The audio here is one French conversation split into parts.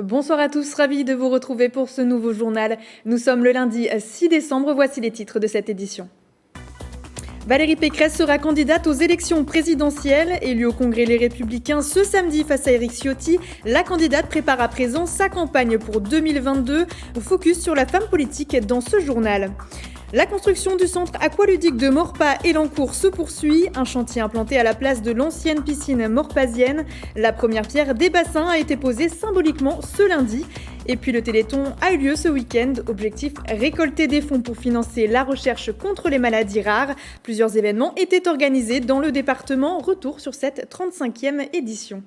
Bonsoir à tous, ravi de vous retrouver pour ce nouveau journal. Nous sommes le lundi 6 décembre, voici les titres de cette édition. Valérie Pécresse sera candidate aux élections présidentielles. Élue au Congrès Les Républicains ce samedi face à Éric Ciotti, la candidate prépare à présent sa campagne pour 2022. Focus sur la femme politique dans ce journal. La construction du centre aqualudique de Maurepas-Elancourt se poursuit. Un chantier implanté à la place de l'ancienne piscine morpasienne. La première pierre des bassins a été posée symboliquement ce lundi. Et puis le Téléthon a eu lieu ce week-end. Objectif, récolter des fonds pour financer la recherche contre les maladies rares. Plusieurs événements étaient organisés dans le département. Retour sur cette 35e édition.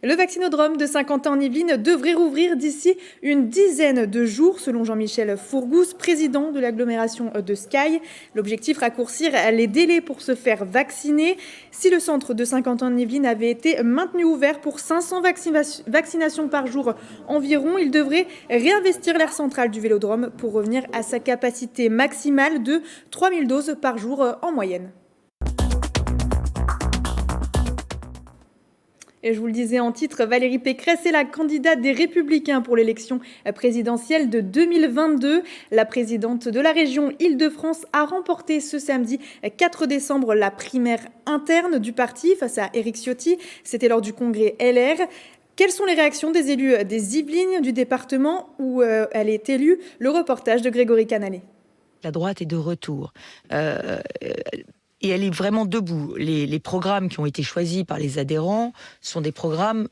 Le vaccinodrome de Saint-Quentin-en-Yvelines devrait rouvrir d'ici une dizaine de jours, selon Jean-Michel Fourgousse, président de l'agglomération de Sky. L'objectif, raccourcir les délais pour se faire vacciner. Si le centre de Saint-Quentin-en-Yvelines avait été maintenu ouvert pour 500 vaccinations par jour environ, il devrait réinvestir l'aire centrale du Vélodrome pour revenir à sa capacité maximale de 3000 doses par jour en moyenne. Et je vous le disais en titre, Valérie Pécresse est la candidate des Républicains pour l'élection présidentielle de 2022. La présidente de la région Île-de-France a remporté ce samedi 4 décembre la primaire interne du parti face à Éric Ciotti. C'était lors du congrès LR. Quelles sont les réactions des élus des Yvelines, du département où elle est élue? Le reportage de Grégory Canalet. La droite est de retour. Et elle est vraiment debout. Les programmes qui ont été choisis par les adhérents sont des programmes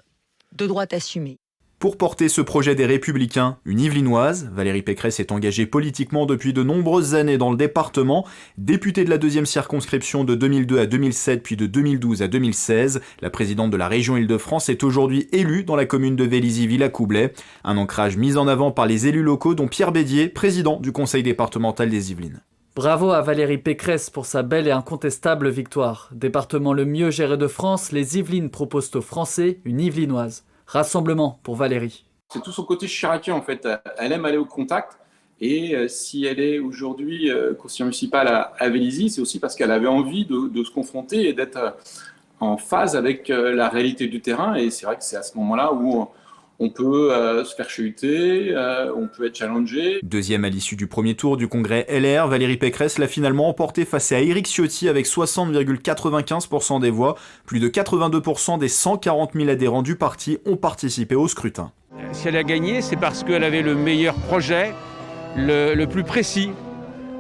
de droite assumés. Pour porter ce projet des Républicains, une Yvelinoise, Valérie Pécresse est engagée politiquement depuis de nombreuses années dans le département. Députée de la 2e circonscription de 2002 à 2007 puis de 2012 à 2016, la présidente de la région Île-de-France est aujourd'hui élue dans la commune de Vélizy-Villacoublay. Un ancrage mis en avant par les élus locaux dont Pierre Bédier, président du conseil départemental des Yvelines. Bravo à Valérie Pécresse pour sa belle et incontestable victoire. Département le mieux géré de France, les Yvelines proposent aux Français une Yvelinoise. Rassemblement pour Valérie. C'est tout son côté chiracien en fait. Elle aime aller au contact et si elle est aujourd'hui conseillère municipale à Vélizy, c'est aussi parce qu'elle avait envie de se confronter et d'être en phase avec la réalité du terrain. Et c'est vrai que c'est à ce moment-là où on peut se faire chahuter, on peut être challengé. Deuxième à l'issue du premier tour du congrès LR, Valérie Pécresse l'a finalement emporté face à Éric Ciotti avec 60,95% des voix. Plus de 82% des 140 000 adhérents du parti ont participé au scrutin. Si elle a gagné, c'est parce qu'elle avait le meilleur projet, le plus précis,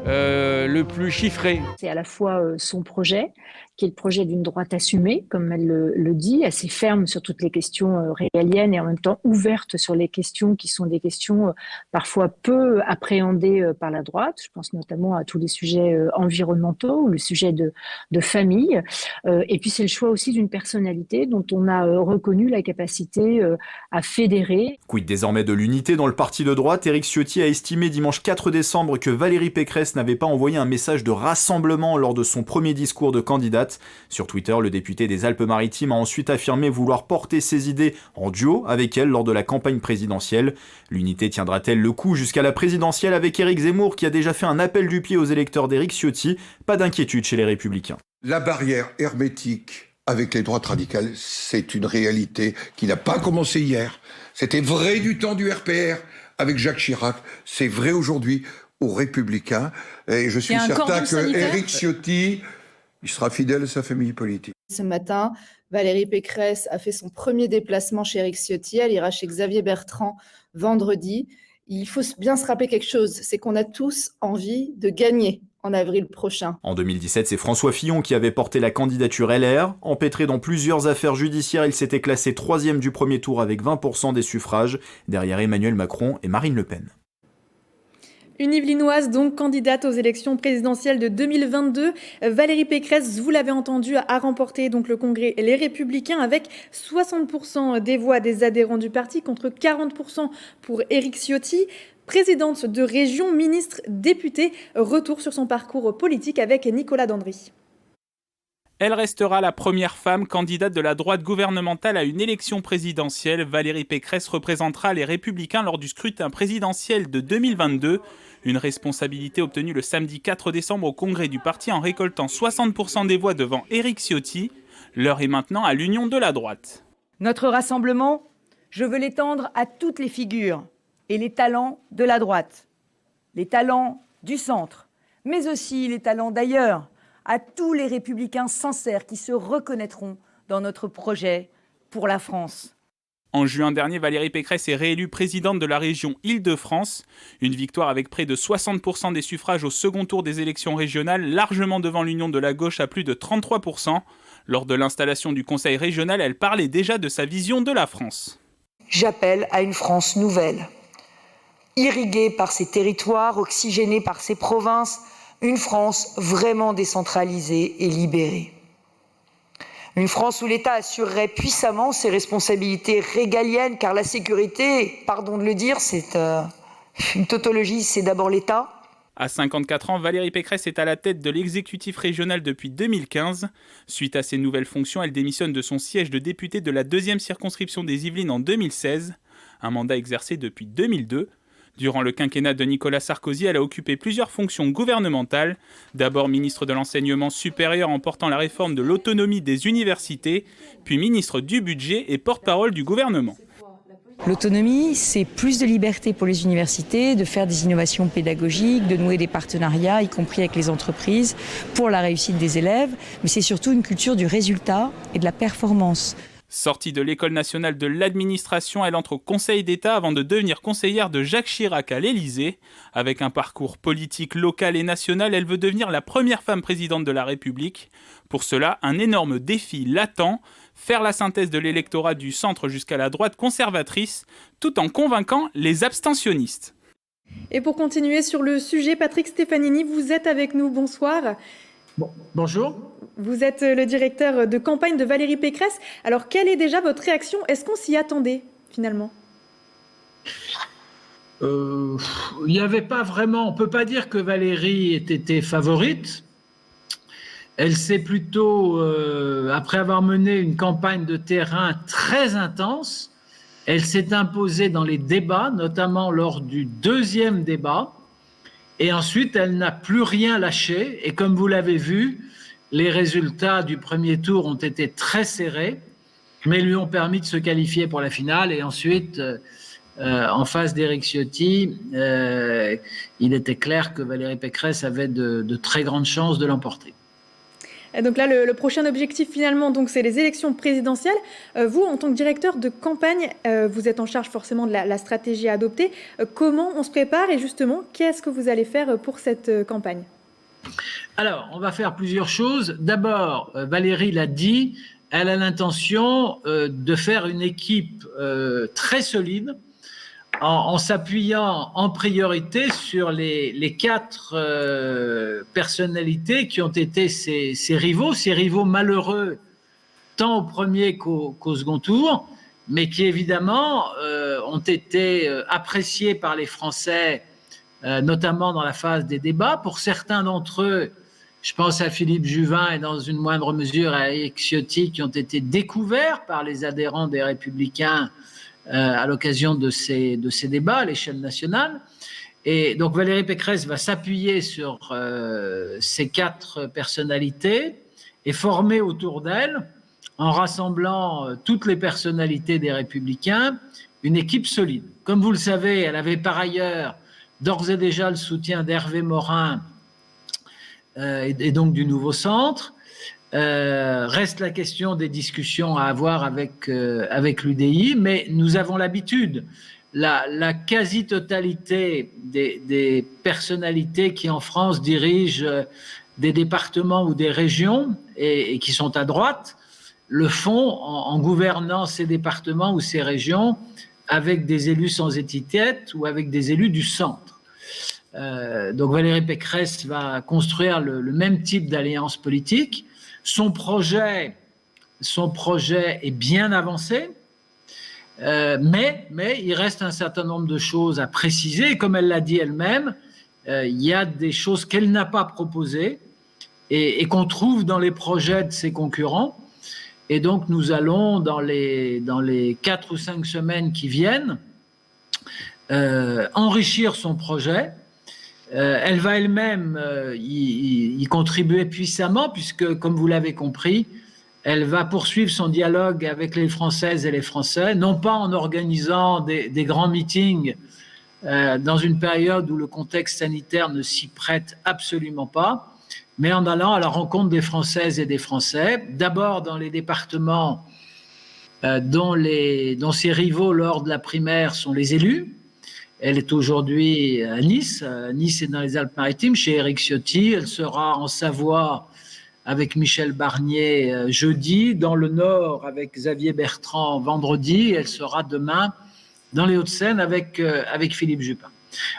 le plus chiffré. C'est à la fois son projet, qui est le projet d'une droite assumée, comme elle le dit, assez ferme sur toutes les questions régaliennes et en même temps ouverte sur les questions qui sont des questions parfois peu appréhendées par la droite. Je pense notamment à tous les sujets environnementaux ou le sujet de famille. Et puis c'est le choix aussi d'une personnalité dont on a reconnu la capacité à fédérer. Quid désormais de l'unité dans le parti de droite? Éric Ciotti a estimé dimanche 4 décembre que Valérie Pécresse n'avait pas envoyé un message de rassemblement lors de son premier discours de candidate. Sur Twitter, le député des Alpes-Maritimes a ensuite affirmé vouloir porter ses idées en duo avec elle lors de la campagne présidentielle. L'unité tiendra-t-elle le coup jusqu'à la présidentielle avec Éric Zemmour qui a déjà fait un appel du pied aux électeurs d'Éric Ciotti? Pas d'inquiétude chez les Républicains. La barrière hermétique avec les droites radicales, c'est une réalité qui n'a pas commencé hier. C'était vrai du temps du RPR avec Jacques Chirac, c'est vrai aujourd'hui aux Républicains. Et je suis certain que Éric Ciotti, il sera fidèle à sa famille politique. Ce matin, Valérie Pécresse a fait son premier déplacement chez Éric Ciotti. Elle ira chez Xavier Bertrand vendredi. Il faut bien se rappeler quelque chose, c'est qu'on a tous envie de gagner en avril prochain. En 2017, c'est François Fillon qui avait porté la candidature LR. Empêtré dans plusieurs affaires judiciaires, il s'était classé 3e du premier tour avec 20% des suffrages, derrière Emmanuel Macron et Marine Le Pen. Une Yvelinoise donc candidate aux élections présidentielles de 2022. Valérie Pécresse, vous l'avez entendu, a remporté donc le congrès Les Républicains avec 60% des voix des adhérents du parti contre 40% pour Éric Ciotti. Présidente de région, ministre, députée, retour sur son parcours politique avec Nicolas Dandry. Elle restera la première femme candidate de la droite gouvernementale à une élection présidentielle. Valérie Pécresse représentera les Républicains lors du scrutin présidentiel de 2022. Une responsabilité obtenue le samedi 4 décembre au congrès du parti en récoltant 60% des voix devant Éric Ciotti. L'heure est maintenant à l'union de la droite. Notre rassemblement Je veux l'étendre à toutes les figures et les talents de la droite, les talents du centre, mais aussi les talents d'ailleurs, à tous les républicains sincères qui se reconnaîtront dans notre projet pour la France. En juin dernier, Valérie Pécresse est réélue présidente de la région Île-de-France. Une victoire avec près de 60% des suffrages au second tour des élections régionales, largement devant l'Union de la gauche à plus de 33%. Lors de l'installation du Conseil régional, elle parlait déjà de sa vision de la France. J'appelle à une France nouvelle, irriguée par ses territoires, oxygénée par ses provinces, une France vraiment décentralisée et libérée. Une France où l'État assurerait puissamment ses responsabilités régaliennes, car la sécurité, pardon de le dire, c'est une tautologie, c'est d'abord l'État. À 54 ans, Valérie Pécresse est à la tête de l'exécutif régional depuis 2015. Suite à ses nouvelles fonctions, elle démissionne de son siège de députée de la 2e circonscription des Yvelines en 2016, un mandat exercé depuis 2002. Durant le quinquennat de Nicolas Sarkozy, elle a occupé plusieurs fonctions gouvernementales. D'abord ministre de l'enseignement supérieur en portant la réforme de l'autonomie des universités, puis ministre du budget et porte-parole du gouvernement. L'autonomie, c'est plus de liberté pour les universités, de faire des innovations pédagogiques, de nouer des partenariats, y compris avec les entreprises, pour la réussite des élèves. Mais c'est surtout une culture du résultat et de la performance. Sortie de l'École nationale de l'administration, elle entre au Conseil d'État avant de devenir conseillère de Jacques Chirac à l'Élysée. Avec un parcours politique local et national, elle veut devenir la première femme présidente de la République. Pour cela, un énorme défi l'attend, faire la synthèse de l'électorat du centre jusqu'à la droite conservatrice, tout en convainquant les abstentionnistes. Et pour continuer sur le sujet, Patrick Stefanini, vous êtes avec nous, bonsoir. Bonjour. Vous êtes le directeur de campagne de Valérie Pécresse. Alors, quelle est déjà votre réaction? Est-ce qu'on s'y attendait, finalement? Il n'y avait pas vraiment... On ne peut pas dire que Valérie ait été favorite. Elle s'est plutôt, après avoir mené une campagne de terrain très intense, elle s'est imposée dans les débats, notamment lors du 2e débat. Et ensuite, elle n'a plus rien lâché. Et comme vous l'avez vu, les résultats du premier tour ont été très serrés, mais lui ont permis de se qualifier pour la finale. Et ensuite, en face d'Éric Ciotti, il était clair que Valérie Pécresse avait de très grandes chances de l'emporter. Et donc là, le prochain objectif, finalement, donc, c'est les élections présidentielles. Vous, en tant que directeur de campagne, vous êtes en charge forcément de la stratégie à adopter. Comment on se prépare et justement, qu'est-ce que vous allez faire pour cette campagne? Alors, on va faire plusieurs choses. D'abord, Valérie l'a dit, elle a l'intention de faire une équipe très solide en s'appuyant en priorité sur les 4 personnalités qui ont été ses rivaux malheureux, tant au premier qu'au second tour, mais qui évidemment ont été appréciés par les Français, notamment dans la phase des débats. Pour certains d'entre eux, je pense à Philippe Juvin et dans une moindre mesure à Éric Ciotti, qui ont été découverts par les adhérents des Républicains à l'occasion de ces débats à l'échelle nationale. Et donc Valérie Pécresse va s'appuyer sur ces 4 personnalités et former autour d'elle, en rassemblant toutes les personnalités des Républicains, une équipe solide. Comme vous le savez, elle avait par ailleurs d'ores et déjà le soutien d'Hervé Morin et donc du Nouveau Centre. Reste la question des discussions à avoir avec l'UDI, mais nous avons l'habitude, la quasi-totalité des personnalités qui en France dirigent des départements ou des régions et qui sont à droite, le font en gouvernant ces départements ou ces régions avec des élus sans étiquette ou avec des élus du centre. Donc Valérie Pécresse va construire le même type d'alliance politique. Son projet est bien avancé, mais il reste un certain nombre de choses à préciser. Et comme elle l'a dit elle-même, il y a des choses qu'elle n'a pas proposées et qu'on trouve dans les projets de ses concurrents. Et donc nous allons, dans les 4 ou 5 semaines qui viennent, enrichir son projet. Elle va elle-même y contribuer puissamment, puisque, comme vous l'avez compris, Elle va poursuivre son dialogue avec les Françaises et les Français, non pas en organisant des grands meetings dans une période où le contexte sanitaire ne s'y prête absolument pas, mais en allant à la rencontre des Françaises et des Français, d'abord dans les départements dont ses rivaux lors de la primaire sont les élus. Elle est aujourd'hui à Nice. Nice est dans les Alpes-Maritimes, chez Éric Ciotti. Elle sera en Savoie avec Michel Barnier jeudi, dans le Nord avec Xavier Bertrand vendredi. Elle sera demain dans les Hauts-de-Seine avec Philippe Jupin.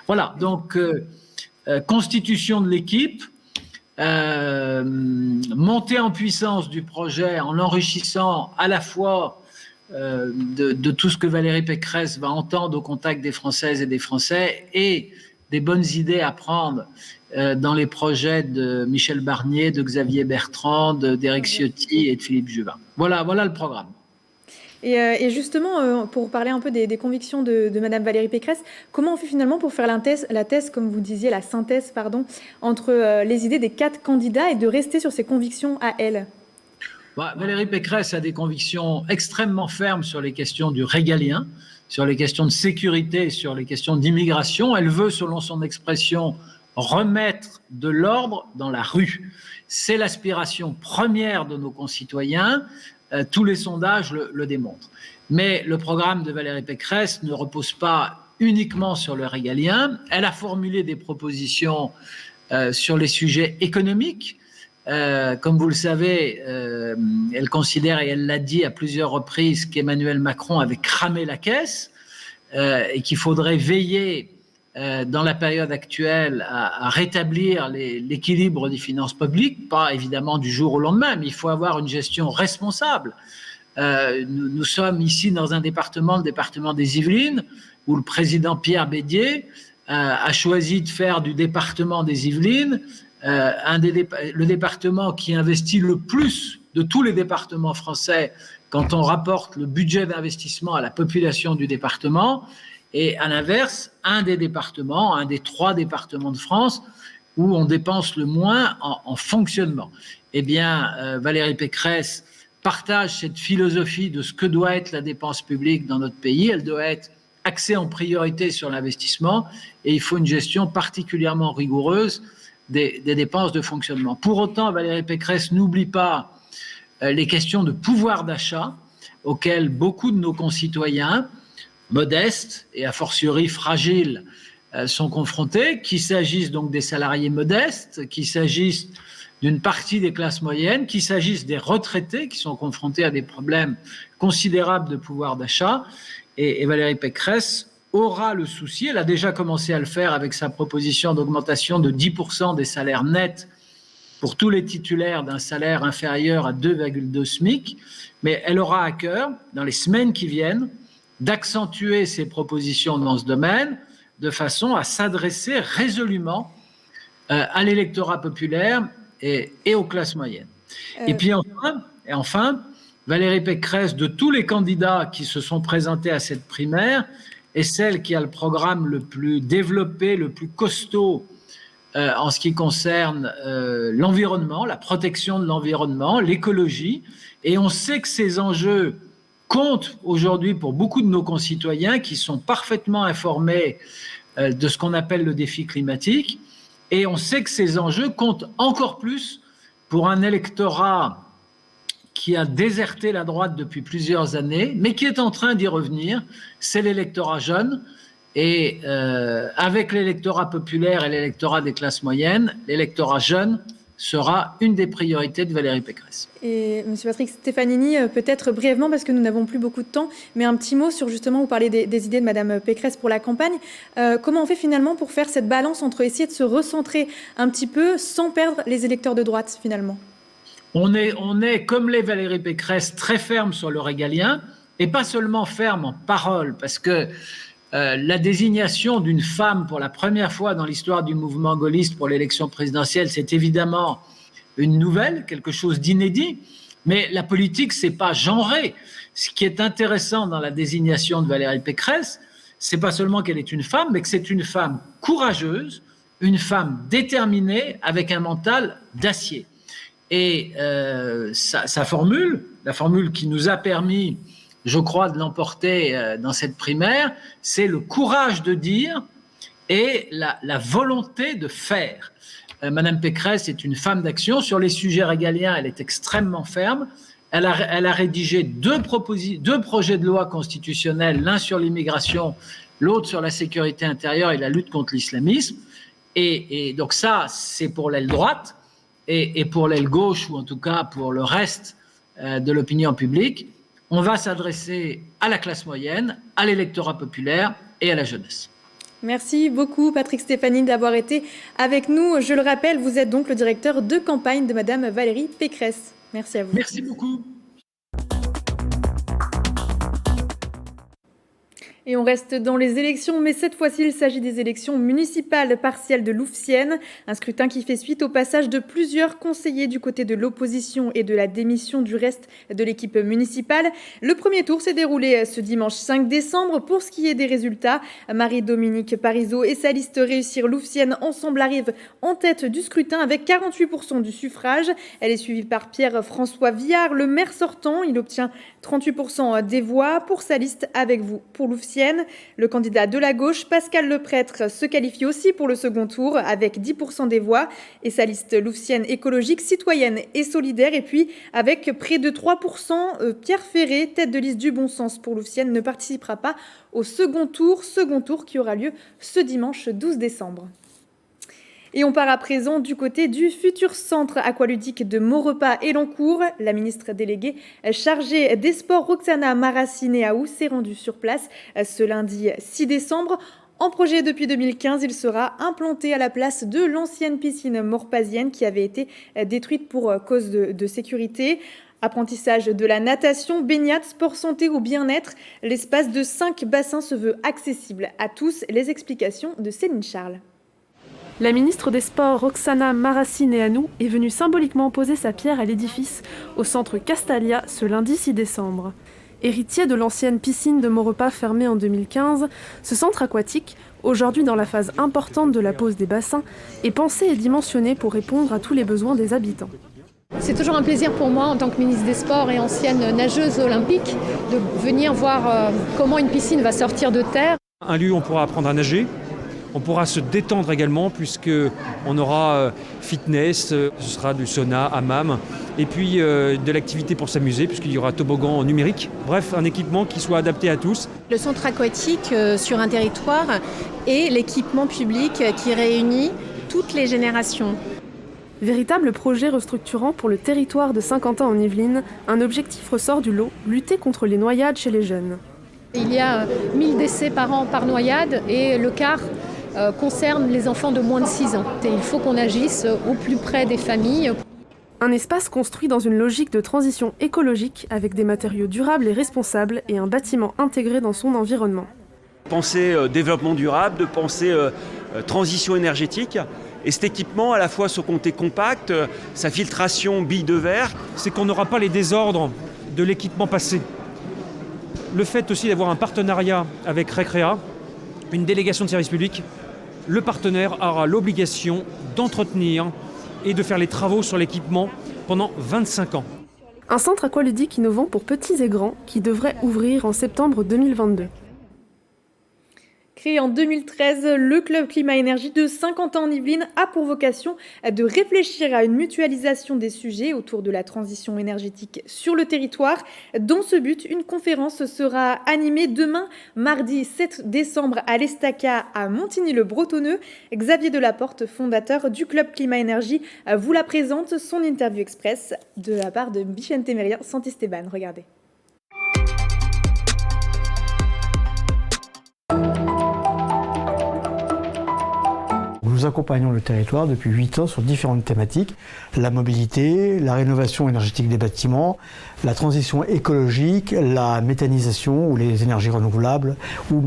Voilà, donc constitution de l'équipe, montée en puissance du projet en l'enrichissant à la fois de tout ce que Valérie Pécresse va entendre au contact des Françaises et des Français et des bonnes idées à prendre dans les projets de Michel Barnier, de Xavier Bertrand, d'Éric Ciotti et de Philippe Juvin. Voilà le programme. Et justement, pour parler un peu des convictions de Madame Valérie Pécresse, comment on fait finalement pour faire la thèse, comme vous disiez, la synthèse, entre les idées des 4 candidats et de rester sur ses convictions à elle? Valérie Pécresse a des convictions extrêmement fermes sur les questions du régalien, sur les questions de sécurité, sur les questions d'immigration. Elle veut, selon son expression, remettre de l'ordre dans la rue. C'est l'aspiration première de nos concitoyens. Tous les sondages le démontrent. Mais le programme de Valérie Pécresse ne repose pas uniquement sur le régalien. Elle a formulé des propositions sur les sujets économiques. Comme vous le savez, elle considère, et elle l'a dit à plusieurs reprises, qu'Emmanuel Macron avait cramé la caisse et qu'il faudrait veiller dans la période actuelle à rétablir l'équilibre des finances publiques, pas évidemment du jour au lendemain, mais il faut avoir une gestion responsable. Nous sommes ici dans un département, le département des Yvelines, où le président Pierre Bédier a choisi de faire du département des Yvelines le département qui investit le plus de tous les départements français quand on rapporte le budget d'investissement à la population du département, et à l'inverse, un des 3 départements de France où on dépense le moins en fonctionnement. Eh bien, Valérie Pécresse partage cette philosophie de ce que doit être la dépense publique dans notre pays. Elle doit être axée en priorité sur l'investissement et il faut une gestion particulièrement rigoureuse des dépenses de fonctionnement. Pour autant, Valérie Pécresse n'oublie pas les questions de pouvoir d'achat auxquelles beaucoup de nos concitoyens modestes et a fortiori fragiles sont confrontés, qu'il s'agisse donc des salariés modestes, qu'il s'agisse d'une partie des classes moyennes, qu'il s'agisse des retraités qui sont confrontés à des problèmes considérables de pouvoir d'achat. Et Valérie Pécresse aura le souci, elle a déjà commencé à le faire avec sa proposition d'augmentation de 10% des salaires nets pour tous les titulaires d'un salaire inférieur à 2,2 SMIC, mais elle aura à cœur, dans les semaines qui viennent, d'accentuer ses propositions dans ce domaine de façon à s'adresser résolument à l'électorat populaire et aux classes moyennes. Et puis enfin, Valérie Pécresse, de tous les candidats qui se sont présentés à cette primaire, est celle qui a le programme le plus développé, le plus costaud en ce qui concerne l'environnement, la protection de l'environnement, l'écologie. Et on sait que ces enjeux comptent aujourd'hui pour beaucoup de nos concitoyens qui sont parfaitement informés de ce qu'on appelle le défi climatique. Et on sait que ces enjeux comptent encore plus pour un électorat qui a déserté la droite depuis plusieurs années, mais qui est en train d'y revenir, c'est l'électorat jeune. Et avec l'électorat populaire et l'électorat des classes moyennes, l'électorat jeune sera une des priorités de Valérie Pécresse. Et M. Patrick Stefanini, peut-être brièvement, parce que nous n'avons plus beaucoup de temps, mais un petit mot sur justement, vous parlez des idées de Mme Pécresse pour la campagne. Comment on fait finalement pour faire cette balance entre essayer de se recentrer un petit peu sans perdre les électeurs de droite finalement? On est, comme les Valérie Pécresse, très ferme sur le régalien, et pas seulement ferme en parole, parce que la désignation d'une femme pour la première fois dans l'histoire du mouvement gaulliste pour l'élection présidentielle, c'est évidemment une nouvelle, quelque chose d'inédit, mais la politique, c'est pas genré. Ce qui est intéressant dans la désignation de Valérie Pécresse, c'est pas seulement qu'elle est une femme, mais que c'est une femme courageuse, une femme déterminée avec un mental d'acier. Et sa formule, la formule qui nous a permis, je crois, de l'emporter dans cette primaire, c'est le courage de dire et la volonté de faire. Madame Pécresse est une femme d'action. Sur les sujets régaliens, elle est extrêmement ferme. Elle a rédigé deux projets de loi constitutionnels, l'un sur l'immigration, l'autre sur la sécurité intérieure et la lutte contre l'islamisme. Et donc ça, c'est pour l'aile droite. Et pour l'aile gauche, ou en tout cas pour le reste de l'opinion publique, on va s'adresser à la classe moyenne, à l'électorat populaire et à la jeunesse. Merci beaucoup Patrick Stéphanie d'avoir été avec nous. Je le rappelle, vous êtes donc le directeur de campagne de Madame Valérie Pécresse. Merci à vous. Merci beaucoup. Et on reste dans les élections, mais cette fois-ci, il s'agit des élections municipales partielles de Louvciennes. Un scrutin qui fait suite au passage de plusieurs conseillers du côté de l'opposition et de la démission du reste de l'équipe municipale. Le premier tour s'est déroulé ce dimanche 5 décembre. Pour ce qui est des résultats, Marie-Dominique Parizeau et sa liste Réussir Louvciennes ensemble arrivent en tête du scrutin avec 48% du suffrage. Elle est suivie par Pierre-François Viard, le maire sortant. Il obtient 38% des voix. Pour sa liste Avec vous pour Louvciennes, le candidat de la gauche, Pascal Leprêtre, se qualifie aussi pour le second tour avec 10% des voix et sa liste Louvciennes écologique, citoyenne et solidaire. Et puis, avec près de 3%, Pierre Ferré, tête de liste du Bon Sens pour Louvciennes, ne participera pas au second tour qui aura lieu ce dimanche 12 décembre. Et on part à présent du côté du futur centre aqualudique de Maurepas-Elancourt. La ministre déléguée chargée des sports, Roxana Maracineanu, s'est rendue sur place ce lundi 6 décembre. En projet depuis 2015, il sera implanté à la place de l'ancienne piscine maurepasienne qui avait été détruite pour cause de sécurité. Apprentissage de la natation, baignade, sport santé ou bien-être, l'espace de 5 bassins se veut accessible à tous. Les explications de Céline Charles. La ministre des Sports, Roxana Maracineanu, est venue symboliquement poser sa pierre à l'édifice au centre Castalia ce lundi 6 décembre. Héritier de l'ancienne piscine de Maurepas fermée en 2015, ce centre aquatique, aujourd'hui dans la phase importante de la pose des bassins, est pensé et dimensionné pour répondre à tous les besoins des habitants. C'est toujours un plaisir pour moi, en tant que ministre des Sports et ancienne nageuse olympique, de venir voir comment une piscine va sortir de terre. Un lieu où on pourra apprendre à nager. On pourra se détendre également puisqu'on aura fitness, ce sera du sauna, hammam, et puis de l'activité pour s'amuser puisqu'il y aura toboggan numérique. Bref, un équipement qui soit adapté à tous. Le centre aquatique sur un territoire est l'équipement public qui réunit toutes les générations. Véritable projet restructurant pour le territoire de Saint-Quentin en Yvelines, un objectif ressort du lot, lutter contre les noyades chez les jeunes. Il y a 1000 décès par an par noyade et le quart concerne les enfants de moins de 6 ans. Et il faut qu'on agisse au plus près des familles. Un espace construit dans une logique de transition écologique avec des matériaux durables et responsables et un bâtiment intégré dans son environnement. Penser développement durable, de penser transition énergétique. Et cet équipement, à la fois son côté compact, sa filtration billes de verre. C'est qu'on n'aura pas les désordres de l'équipement passé. Le fait aussi d'avoir un partenariat avec Recrea, une délégation de service public, le partenaire aura l'obligation d'entretenir et de faire les travaux sur l'équipement pendant 25 ans. Un centre aqualudique innovant pour petits et grands qui devrait ouvrir en septembre 2022. Créé en 2013, le Club Climat Énergie de Saint-Quentin en Yvelines a pour vocation de réfléchir à une mutualisation des sujets autour de la transition énergétique sur le territoire. Dans ce but, une conférence sera animée demain, mardi 7 décembre, à l'Estaca à Montigny-le-Bretonneux. Xavier Delaporte, fondateur du Club Climat Énergie, vous la présente, son interview express de la part de Vicente Meria Santisteban. Regardez. Nous accompagnons le territoire depuis 8 ans sur différentes thématiques, la mobilité, la rénovation énergétique des bâtiments, la transition écologique, la méthanisation ou les énergies renouvelables, ou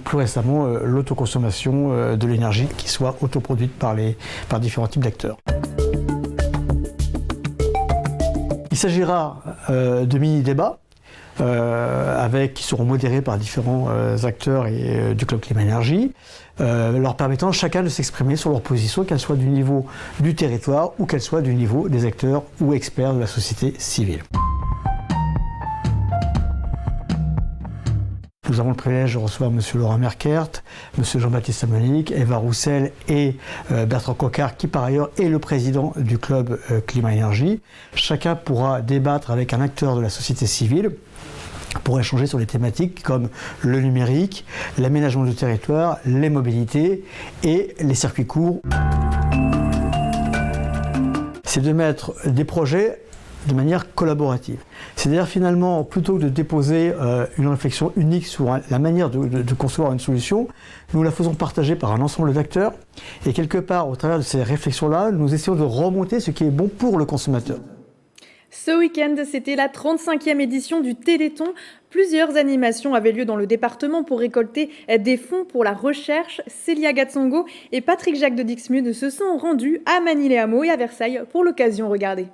plus récemment l'autoconsommation de l'énergie qui soit autoproduite par différents types d'acteurs. Il s'agira de mini-débats qui seront modérées par différents acteurs du Club Climat Énergie, leur permettant chacun de s'exprimer sur leur position, qu'elle soit du niveau du territoire ou qu'elle soit du niveau des acteurs ou experts de la société civile. Nous avons le privilège de recevoir M. Laurent Merkert, M. Jean-Baptiste Amonique, Eva Roussel et Bertrand Coquart, qui par ailleurs est le président du club Climat Énergie. Chacun pourra débattre avec un acteur de la société civile pour échanger sur des thématiques comme le numérique, l'aménagement du territoire, les mobilités et les circuits courts. C'est de mettre des projets de manière collaborative. C'est-à-dire finalement, plutôt que de déposer une réflexion unique sur la manière de concevoir une solution, nous la faisons partager par un ensemble d'acteurs et quelque part, au travers de ces réflexions-là, nous essayons de remonter ce qui est bon pour le consommateur. Ce week-end, c'était la 35e édition du Téléthon. Plusieurs animations avaient lieu dans le département pour récolter des fonds pour la recherche. Célia Gatsongo et Patrick Jacques de Dixmude se sont rendus à Manille-les-Hameaux et à Versailles pour l'occasion. Regardez.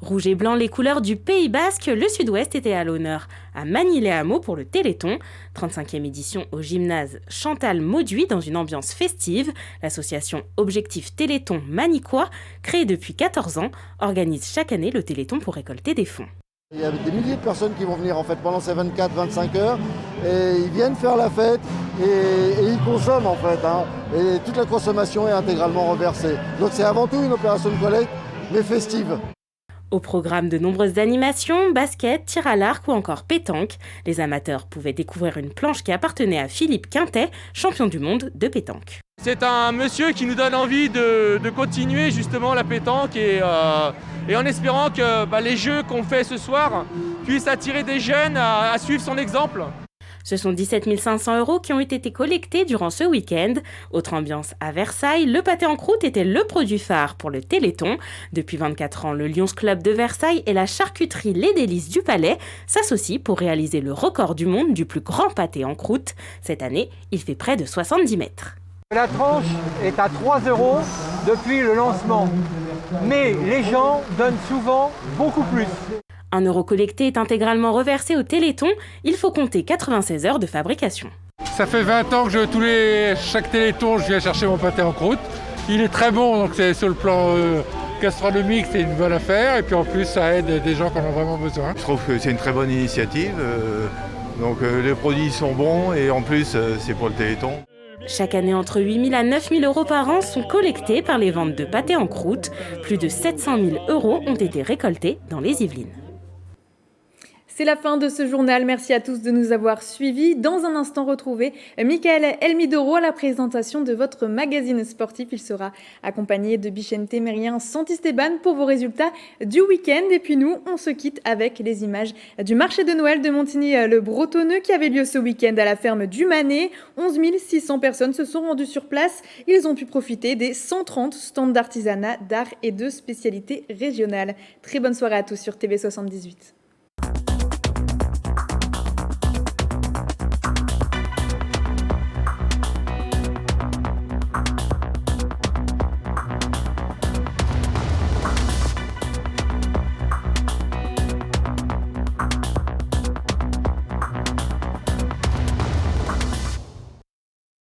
Rouge et blanc, les couleurs du Pays Basque, le Sud-Ouest était à l'honneur. À Manille-les-Hameaux pour le Téléthon, 35e édition au gymnase Chantal Mauduit dans une ambiance festive. L'association Objectif Téléthon Manicois, créée depuis 14 ans, organise chaque année le Téléthon pour récolter des fonds. Il y a des milliers de personnes qui vont venir en fait pendant ces 24-25 heures et ils viennent faire la fête et ils consomment en fait. Et toute la consommation est intégralement reversée. Donc c'est avant tout une opération de collecte mais festive. Au programme de nombreuses animations, basket, tir à l'arc ou encore pétanque, les amateurs pouvaient découvrir une planche qui appartenait à Philippe Quintet, champion du monde de pétanque. C'est un monsieur qui nous donne envie de continuer justement la pétanque et en espérant que les jeux qu'on fait ce soir puissent attirer des jeunes à suivre son exemple. Ce sont 17 500 € qui ont été collectés durant ce week-end. Autre ambiance à Versailles, le pâté en croûte était le produit phare pour le Téléthon. Depuis 24 ans, le Lions Club de Versailles et la charcuterie Les Délices du Palais s'associent pour réaliser le record du monde du plus grand pâté en croûte. Cette année, il fait près de 70 mètres. La tranche est à 3 € depuis le lancement, mais les gens donnent souvent beaucoup plus. 1 € collecté est intégralement reversé au Téléthon. Il faut compter 96 heures de fabrication. Ça fait 20 ans que chaque Téléthon, je viens chercher mon pâté en croûte. Il est très bon, donc c'est sur le plan gastronomique, c'est une bonne affaire. Et puis en plus, ça aide des gens qui en ont vraiment besoin. Je trouve que c'est une très bonne initiative. Donc les produits sont bons et en plus, c'est pour le Téléthon. Chaque année, entre 8 000 à 9 000 € par an sont collectés par les ventes de pâté en croûte. Plus de 700 000 € ont été récoltés dans les Yvelines. C'est la fin de ce journal. Merci à tous de nous avoir suivis. Dans un instant, retrouvez Michael Elmidoro à la présentation de votre magazine sportif. Il sera accompagné de Bichente Mérien Santisteban pour vos résultats du week-end. Et puis nous, on se quitte avec les images du marché de Noël de Montigny-le-Bretonneux qui avait lieu ce week-end à la ferme du Manet. 11 600 personnes se sont rendues sur place. Ils ont pu profiter des 130 stands d'artisanat, d'art et de spécialités régionales. Très bonne soirée à tous sur TV78.